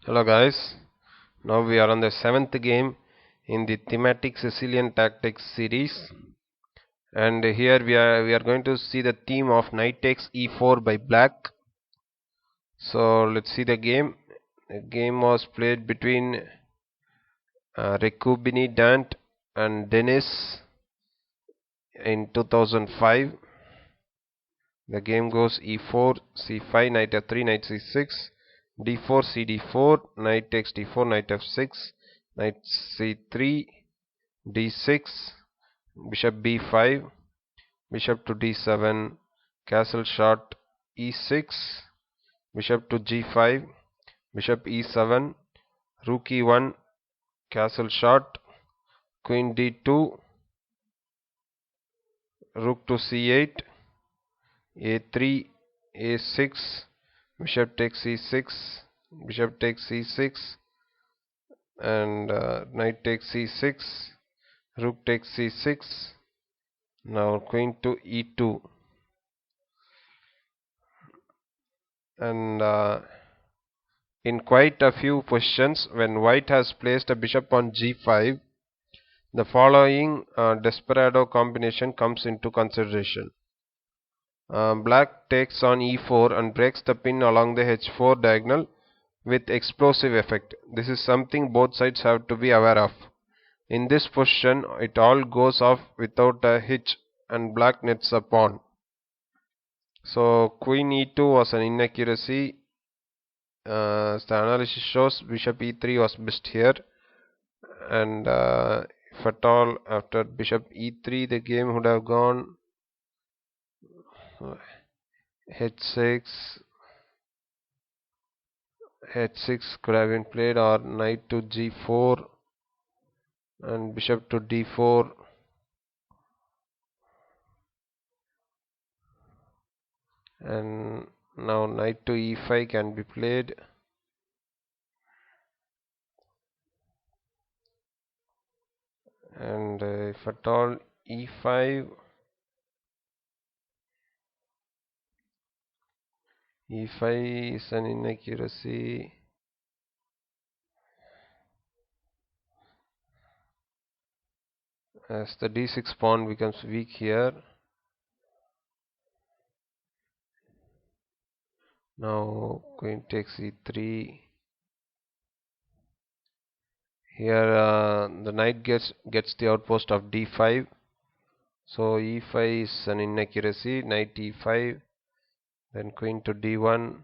Hello guys, now we are on the 7th game in the Thematic Sicilian Tactics series, and here we are going to see the theme of knight takes e4 by black. So let's see the game. The game was played between Recubini Dant and Denis in 2005. The game goes e4, c5, knight f3, knight c6, d4, cd4, knight takes d4, knight f6, knight c3, d6, bishop b5, bishop to d7, castle shot e6, bishop to g5, bishop e7, rook e1, castle shot, queen d2, rook to c8, a3, a6, bishop takes c6, bishop takes c6, and knight takes c6, rook takes c6. Now queen to e2, and in quite a few positions, when white has placed a bishop on g5, the following desperado combination comes into consideration. Black takes on e4 and breaks the pin along the h4 diagonal with explosive effect. This is something both sides have to be aware of. In this position, it all goes off without a hitch and black nets a pawn. So queen e2 was an inaccuracy. The analysis shows bishop e3 was best here, and if at all after bishop e3 the game would have gone h6, h6 could have been played, or knight to g4 and bishop to d4, and now knight to e5 can be played, and if at all e5, e5 is an inaccuracy, as the d6 pawn becomes weak here. Now queen takes e3. Here the knight gets the outpost of d5. So e5 is an inaccuracy. Knight e5, then queen to d1,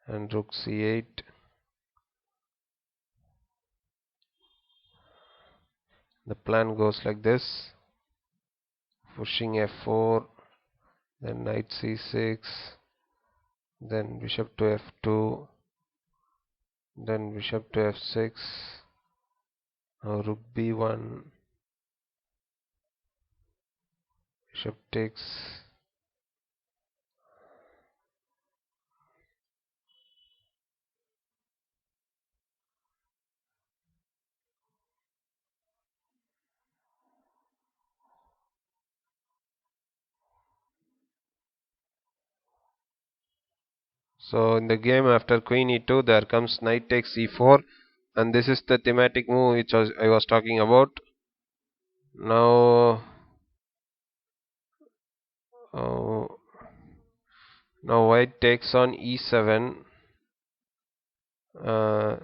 and rook c8. The plan goes like this: pushing f4, then knight c6, then bishop to f2, then bishop to f6, now rook b1, bishop takes, so in the game after queen e2 there comes knight takes e4, and this is the thematic move which I was talking about. Now uh, now white takes on e7, uh,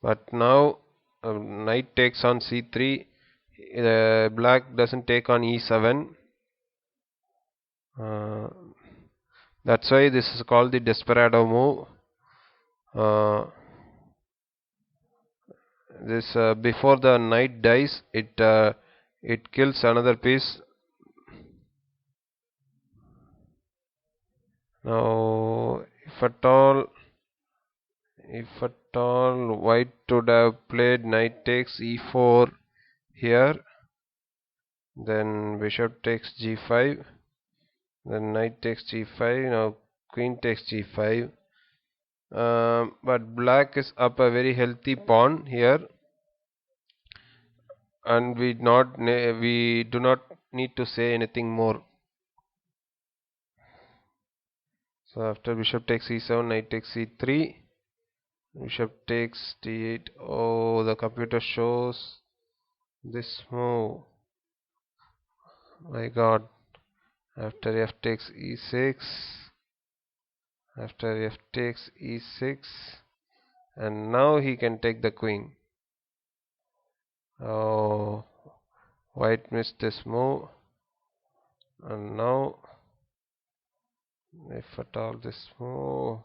but now knight takes on c3. Black doesn't take on e7. That's why this is called the desperado move. This before the knight dies, it kills another piece. Now if at all white would have played knight takes e4 here, then bishop takes g5, then knight takes g5, now queen takes g5. But black is up a very healthy pawn here. and we do not need to say anything more. So after bishop takes e7, knight takes e3, bishop takes d8. Oh, the computer shows this move. My God. After f takes e6, after f takes e6, and now he can take the queen. Oh, white missed this move, and now if at all this move,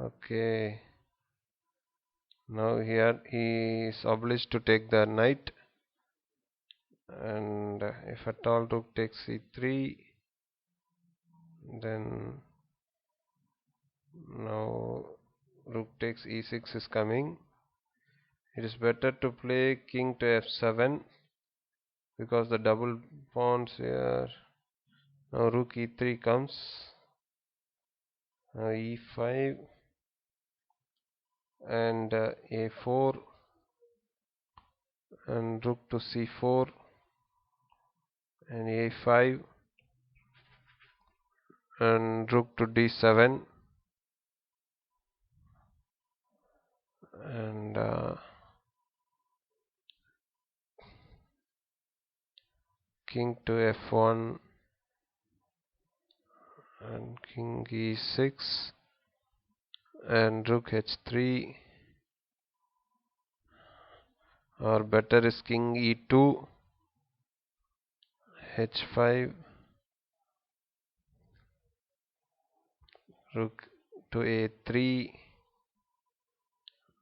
okay, now here he is obliged to take the knight, and if at all rook takes e3, then now rook takes e6 is coming. It is better to play king to f7 because the double pawns here. Now rook e3 comes, now e5 and a4 and rook to c4 and a5 and rook to d7 and king to f1 and king e6 and rook h3, or better is king e2, h5, rook to a3,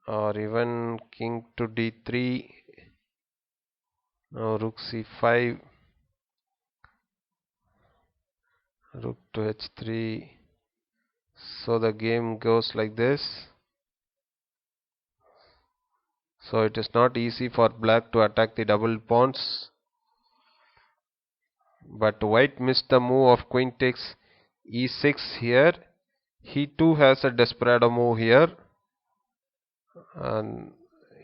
or even king to d3. Now rook c5, rook to h3. So the game goes like this. So it is not easy for black to attack the double pawns, but white missed the move of queen takes e6 here. He too has a desperado move here, and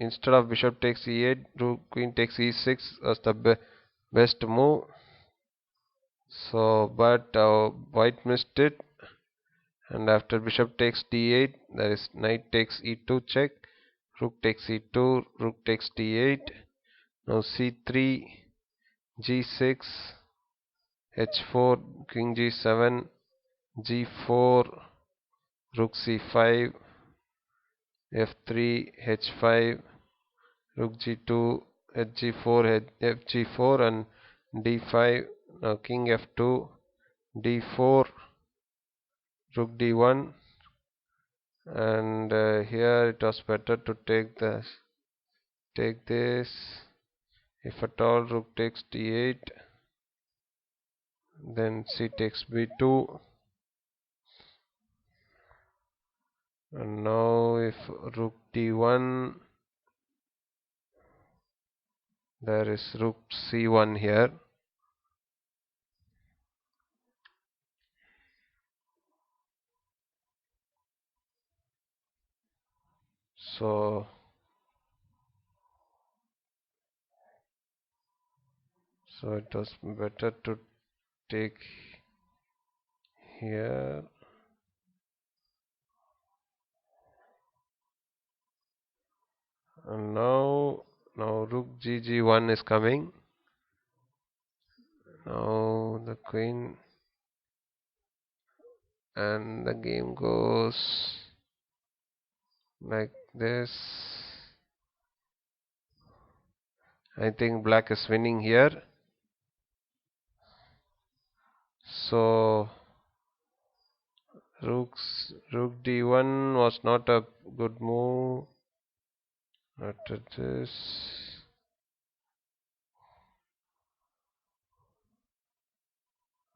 instead of bishop takes e8, queen takes e6 as the best move. So but white missed it, and after bishop takes d8, there is knight takes e2 check, rook takes e2, rook takes d8, now c3, g6, h4, king g7, g4, rook c5, f3, h5, rook g2, hg4, fg4 and d5, now king f2, d4, rook d1, and here it was better to take this. If at all rook takes d8, then c takes b2, and now if rook d1, there is rook c1 here. So it was better to take here, and now rook gg1 is coming. Now the queen, and the game goes like this. I think black is winning here. So rook d1 was not a good move. After this,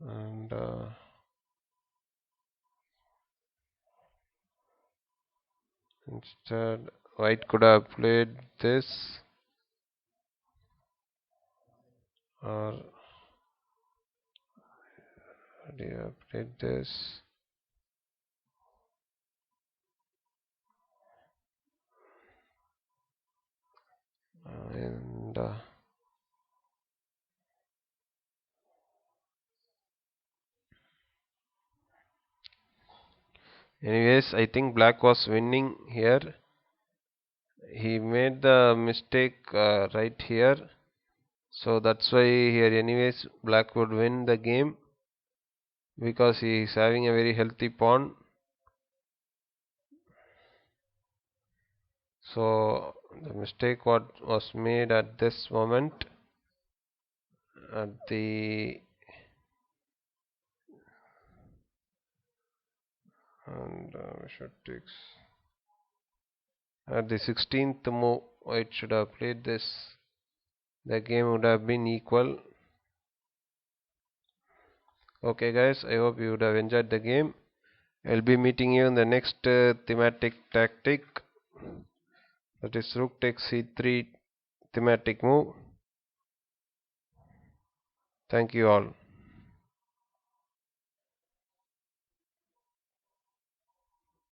and instead white could have played this, or do you have played this? And anyways, I think black was winning here. He made the mistake right here, so that's why here anyways black would win the game because he is having a very healthy pawn. So the mistake what was made at this moment at the bishop takes at the 16th move. White should have played this. The game would have been equal. Okay guys, I hope you would have enjoyed the game. I'll be meeting you in the next thematic tactic, that is rook takes c3 thematic move. Thank you all.